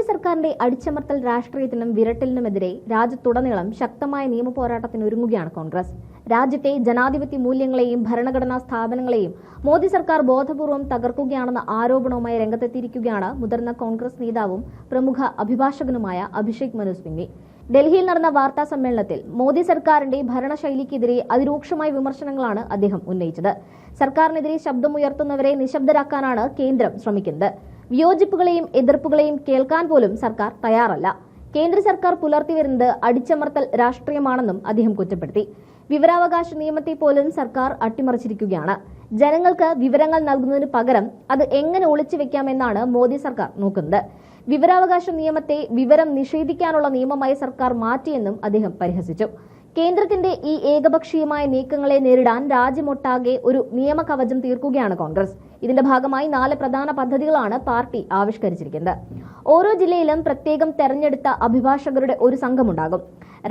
സർക്കാരിന്റെ അടിച്ചമർത്തൽ രാഷ്ട്രീയത്തിനും വിരട്ടലിനുമെതിരെ രാജ്യത്തുടനീളം ശക്തമായ നിയമപോരാട്ടത്തിന് ഒരുങ്ങുകയാണ് കോൺഗ്രസ്. രാജ്യത്തെ ജനാധിപത്യ മൂല്യങ്ങളെയും ഭരണഘടനാ സ്ഥാപനങ്ങളെയും മോദി സർക്കാർ ബോധപൂർവം തകർക്കുകയാണെന്ന ആരോപണവുമായി രംഗത്തെത്തിയിരിക്കുകയാണ് മുതിർന്ന കോൺഗ്രസ് നേതാവും പ്രമുഖ അഭിഭാഷകനുമായ അഭിഷേക് മനു സിംഗ്വി. ഡൽഹിയിൽ നടന്ന വാർത്താ സമ്മേളനത്തിൽ മോദി സർക്കാരിന്റെ ഭരണശൈലിക്കെതിരെ അതിരൂക്ഷമായ വിമർശനങ്ങളാണ് അദ്ദേഹം ഉന്നയിച്ചത്. സർക്കാരിനെതിരെ ശബ്ദമുയർത്തുന്നവരെ നിശബ്ദരാക്കാനാണ് കേന്ദ്രം ശ്രമിക്കുന്നത്. വിയോജിപ്പുകളെയും എതിർപ്പുകളെയും കേൾക്കാൻ പോലും സർക്കാർ തയ്യാറല്ല. കേന്ദ്ര സർക്കാർ പുലർത്തിവരുന്നത് അടിച്ചമർത്തൽ രാഷ്ട്രീയമാണെന്നും അദ്ദേഹം കുറ്റപ്പെടുത്തി. വിവരാവകാശ നിയമത്തെ പോലും സർക്കാർ അട്ടിമറിച്ചിരിക്കുകയാണ്. ജനങ്ങൾക്ക് വിവരങ്ങൾ നൽകുന്നതിന് പകരം അത് എങ്ങനെ ഒളിച്ചുവെക്കാമെന്നാണ് മോദി സർക്കാർ നോക്കുന്നത്. വിവരാവകാശ നിയമത്തെ വിവരം നിഷേധിക്കാനുള്ള നിയമമായി സർക്കാർ മാറ്റിയെന്നും അദ്ദേഹം പരിഹസിച്ചു. കേന്ദ്രത്തിന്റെ ഈ ഏകപക്ഷീയമായ നീക്കങ്ങളെ നേരിടാൻ രാജ്യമൊട്ടാകെ ഒരു നിയമകവചം തീർക്കുകയാണ് കോൺഗ്രസ്. ഇതിന്റെ ഭാഗമായി 4 പ്രധാന പദ്ധതികളാണ് പാർട്ടി ആവിഷ്കരിച്ചിരിക്കുന്നത്. ഓരോ ജില്ലയിലും പ്രത്യേകം തെരഞ്ഞെടുത്ത അഭിഭാഷകരുടെ ഒരു സംഘമുണ്ടാകും.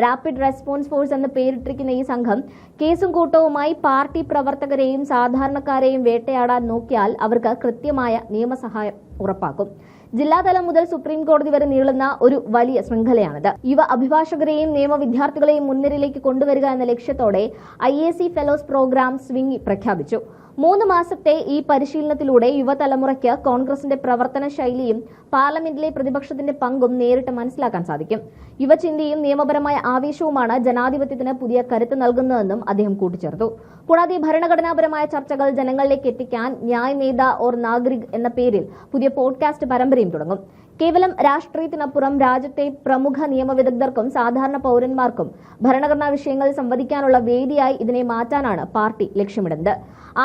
റാപ്പിഡ് റെസ്പോൺസ് ഫോഴ്സ് എന്ന് പേരിട്ടിരിക്കുന്ന ഈ സംഘം കേസും കൂട്ടവുമായി പാർട്ടി പ്രവർത്തകരെയും സാധാരണക്കാരെയും വേട്ടയാടാൻ നോക്കിയാൽ അവർക്ക് കൃത്യമായ നിയമസഹായം ഉറപ്പാക്കും. ജില്ലാതലം മുതൽ സുപ്രീം കോടതി വരെ നീളുന്ന ഒരു വലിയ ശൃംഖലയാണിത്. യുവ അഭിഭാഷകരെയും നിയമ വിദ്യാർത്ഥികളെയും മുൻനിരയിലേക്ക് കൊണ്ടുവരിക എന്ന ലക്ഷ്യത്തോടെ IAC ഫെലോസ് പ്രോഗ്രാം സ്വിംഗ് പ്രഖ്യാപിച്ചു. 3 മാസത്തെ ഈ പരിശീലനത്തിലൂടെ യുവതലമുറയ്ക്ക് കോൺഗ്രസിന്റെ പ്രവർത്തന ശൈലിയും പാർലമെന്റിലെ പ്രതിപക്ഷത്തിന്റെ പങ്കും നേരിട്ട് മനസ്സിലാക്കാൻ സാധിക്കും. യുവചിന്തയും നിയമപരമായ ആവേശവുമാണ് ജനാധിപത്യത്തിന് പുതിയ കരുത്ത് നൽകുന്നതെന്നും അദ്ദേഹം കൂട്ടിച്ചേർത്തു. കൂടാതെ ഭരണഘടനാപരമായ ചർച്ചകൾ ജനങ്ങളിലേക്ക് എത്തിക്കാൻ ന്യായ് നേതാ ഓർ നാഗരിക് എന്ന പേരിൽ പുതിയ പോഡ്കാസ്റ്റ് പരമ്പരയും തുടങ്ങും. കേവലം രാഷ്ട്രീയത്തിനപ്പുറം രാജ്യത്തെ പ്രമുഖ നിയമവിദഗ്ധർക്കും സാധാരണ പൌരന്മാർക്കും ഭരണഘടനാ വിഷയങ്ങളിൽ സംവദിക്കാനുള്ള വേദിയായി ഇതിനെ മാറ്റാനാണ് പാർട്ടി ലക്ഷ്യമിടുന്നത്.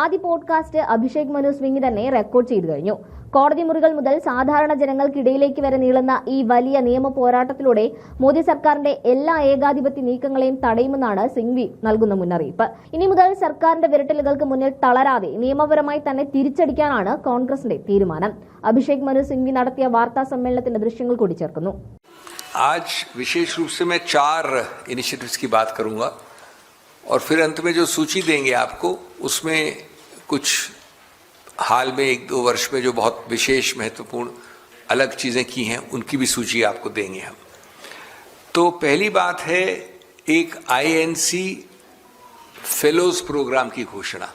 ആദ്യ പോഡ്കാസ്റ്റ് അഭിഷേക് മനു സിംഗ്വി തന്നെ റെക്കോർഡ് ചെയ്തു കഴിഞ്ഞു. കോടതി മുറികൾ മുതൽ സാധാരണ ജനങ്ങൾക്കിടയിലേക്ക് വരെ നീളുന്ന ഈ വലിയ നിയമ പോരാട്ടത്തിലൂടെ മോദി സർക്കാരിന്റെ എല്ലാ ഏകാധിപത്യ നീക്കങ്ങളെയും തടയുമെന്നാണ് സിംഗ്വി നൽകുന്ന മുന്നറിയിപ്പ്. ഇനി മുതൽ സർക്കാരിന്റെ വിരട്ടലുകൾക്ക് മുന്നിൽ തളരാതെ നിയമപരമായി തന്നെ തിരിച്ചടിക്കാനാണ് കോൺഗ്രസിന്റെ തീരുമാനം. അഭിഷേക് മനു സിംഗ്വി നടത്തിയ വാർത്താ സമ്മേളനത്തിന്റെ ദൃശ്യങ്ങൾ കൂടി ചേർക്കുന്നു. आज विशेष रूप से मैं 4 इनिशिएटिव्स की बात करूंगा और फिर अंत में जो सूची देंगे आपको उसमें कुछ हाल में 1-2 वर्ष में जो बहुत विशेष महत्वपूर्ण अलग चीज़ें की हैं उनकी भी सूची आपको देंगे हम। तो पहली बात है एक INC फेलोज प्रोग्राम की घोषणा।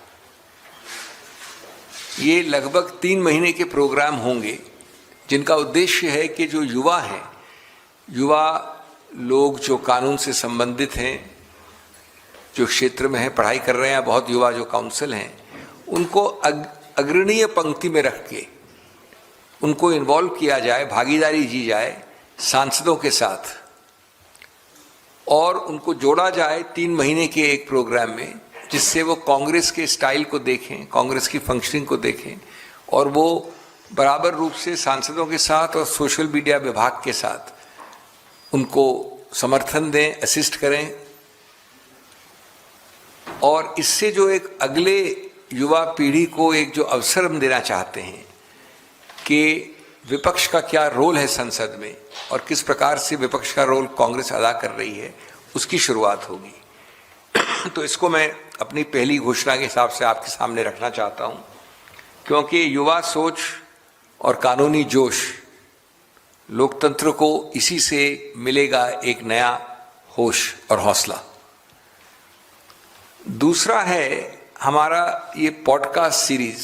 ये लगभग 3 महीने के प्रोग्राम होंगे जिनका उद्देश्य है कि जो युवा हैं, युवा लोग जो कानून से संबंधित हैं, जो क्षेत्र में हैं, पढ़ाई कर रहे हैं, बहुत युवा जो काउंसिल हैं, उनको अग्रणीय पंक्ति में रख के उनको इन्वॉल्व किया जाए, भागीदारी की जाए सांसदों के साथ और उनको जोड़ा जाए 3 महीने के एक प्रोग्राम में, जिससे वो कांग्रेस के स्टाइल को देखें, कांग्रेस की फंक्शनिंग को देखें और वो बराबर रूप से सांसदों के साथ और सोशल मीडिया विभाग के साथ उनको समर्थन दें, असिस्ट करें। और इससे जो एक अगले युवा पीढ़ी को एक जो अवसर हम देना चाहते हैं कि विपक्ष का क्या रोल है संसद में और किस प्रकार से विपक्ष का रोल कांग्रेस अदा कर रही है, उसकी शुरुआत होगी। तो इसको मैं अपनी पहली घोषणा के हिसाब से आपके सामने रखना चाहता हूँ, क्योंकि युवा सोच और कानूनी जोश लोकतंत्र को इसी से मिलेगा एक नया होश और हौसला। दूसरा है हमारा ये पॉडकास्ट सीरीज,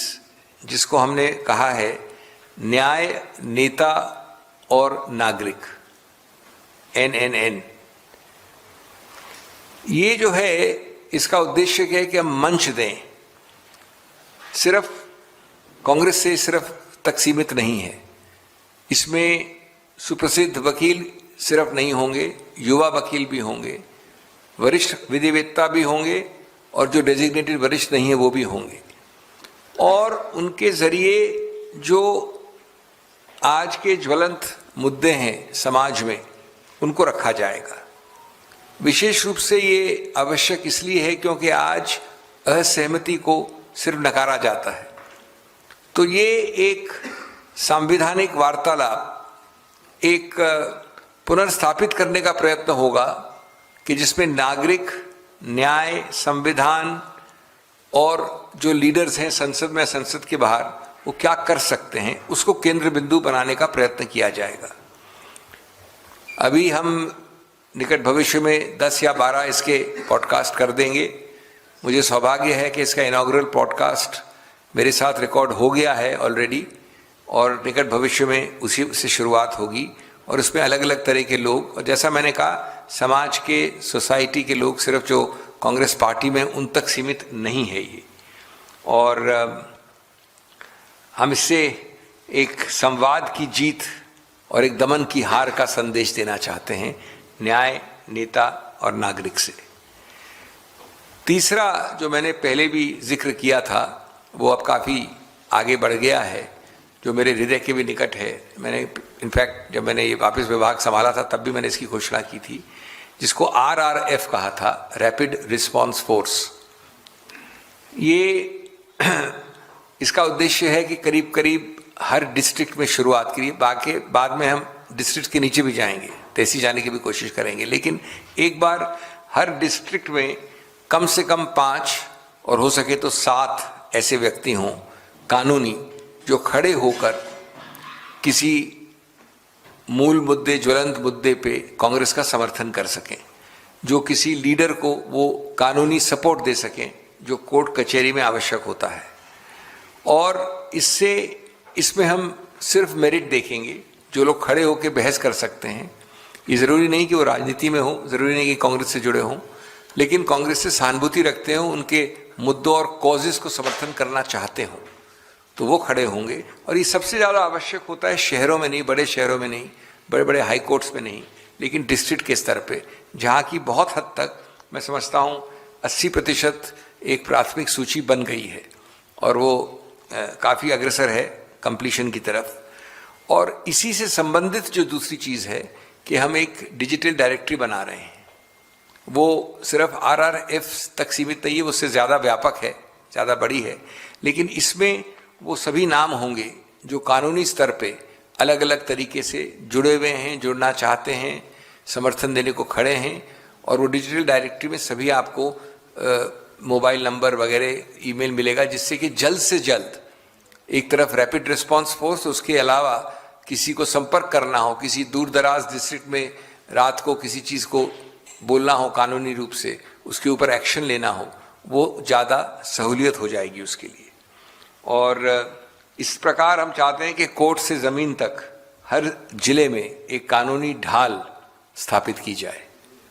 जिसको हमने कहा है न्याय नेता और नागरिक, NNN। ये जो है इसका उद्देश्य क्या है कि हम मंच दें, सिर्फ कांग्रेस से सिर्फ तक सीमित नहीं है। इसमें सुप्रसिद्ध वकील सिर्फ नहीं होंगे, युवा वकील भी होंगे, वरिष्ठ विधिवेत्ता भी होंगे और जो डेजिग्नेटेड वरिष्ठ नहीं है वो भी होंगे। और उनके ज़रिए जो आज के ज्वलंत मुद्दे हैं समाज में उनको रखा जाएगा। विशेष रूप से ये आवश्यक इसलिए है क्योंकि आज असहमति को सिर्फ नकारा जाता है। तो ये एक सांविधानिक वार्तालाप, एक पुनर्स्थापित करने का प्रयत्न होगा कि जिसमें नागरिक, न्याय, संविधान और जो लीडर्स हैं संसद में, संसद के बाहर, वो क्या कर सकते हैं उसको केंद्र बिंदु बनाने का प्रयत्न किया जाएगा। अभी हम निकट भविष्य में 10 या 12 इसके पॉडकास्ट कर देंगे। मुझे सौभाग्य है कि इसका इनॉग्रल पॉडकास्ट मेरे साथ रिकॉर्ड हो गया है ऑलरेडी, और निकट भविष्य में उसी से शुरुआत होगी। और उसमें अलग अलग तरह के लोग, और जैसा मैंने कहा, समाज के, सोसाइटी के लोग, सिर्फ जो कांग्रेस पार्टी में उन तक सीमित नहीं है ये। और हम इससे एक संवाद की जीत और एक दमन की हार का संदेश देना चाहते हैं न्याय, नेता और नागरिक से। तीसरा जो मैंने पहले भी जिक्र किया था वो अब काफ़ी आगे बढ़ गया है, जो मेरे हृदय के भी निकट है। मैंने इनफैक्ट जब मैंने ये वापस विभाग संभाला था तब भी मैंने इसकी घोषणा की थी, जिसको RRF कहा था, रैपिड रिस्पॉन्स फोर्स। ये इसका उद्देश्य है कि करीब करीब हर डिस्ट्रिक्ट में शुरुआत करिए, बाकी बाद में हम डिस्ट्रिक्ट के नीचे भी जाएंगे, तहसील जाने की भी कोशिश करेंगे, लेकिन एक बार हर डिस्ट्रिक्ट में कम से कम 5 और हो सके तो 7 ऐसे व्यक्ति हों कानूनी, जो खड़े होकर किसी मूल मुद्दे, ज्वलंत मुद्दे पे कांग्रेस का समर्थन कर सकें, जो किसी लीडर को वो कानूनी सपोर्ट दे सकें जो कोर्ट कचहरी में आवश्यक होता है। और इसमें हम सिर्फ मेरिट देखेंगे, जो लोग खड़े होकर बहस कर सकते हैं। ये ज़रूरी नहीं कि वो राजनीति में हो, ज़रूरी नहीं कि कांग्रेस से जुड़े हों, लेकिन कांग्रेस से सहानुभूति रखते हों, उनके मुद्दों और कॉजेज़ को समर्थन करना चाहते हों, तो वो खड़े होंगे। और ये सबसे ज़्यादा आवश्यक होता है शहरों में नहीं, बड़े शहरों में नहीं, बड़े बड़े हाई कोर्ट्स में नहीं, लेकिन डिस्ट्रिक्ट के स्तर पे, जहाँ की बहुत हद तक मैं समझता हूँ 80% एक प्राथमिक सूची बन गई है और वो काफ़ी अग्रसर है कंप्लीशन की तरफ। और इसी से संबंधित जो दूसरी चीज़ है कि हम एक डिजिटल डायरेक्टरी बना रहे हैं। वो सिर्फ RRF तक सीमित नहीं है, वो उससे ज़्यादा व्यापक है, ज़्यादा बड़ी है, लेकिन इसमें वो सभी नाम होंगे जो कानूनी स्तर पे अलग अलग तरीके से जुड़े हुए हैं, जुड़ना चाहते हैं, समर्थन देने को खड़े हैं। और वो डिजिटल डायरेक्टरी में सभी आपको मोबाइल नंबर वगैरह, ईमेल मिलेगा, जिससे कि जल्द से जल्द एक तरफ रैपिड रिस्पांस फोर्स, उसके अलावा किसी को संपर्क करना हो, किसी दूर दराज डिस्ट्रिक्ट में रात को किसी चीज़ को बोलना हो कानूनी रूप से, उसके ऊपर एक्शन लेना हो, वो ज़्यादा सहूलियत हो जाएगी उसके लिए। और इस प्रकार हम चाहते हैं कि कोर्ट से ज़मीन तक हर जिले में एक कानूनी ढाल स्थापित की जाए।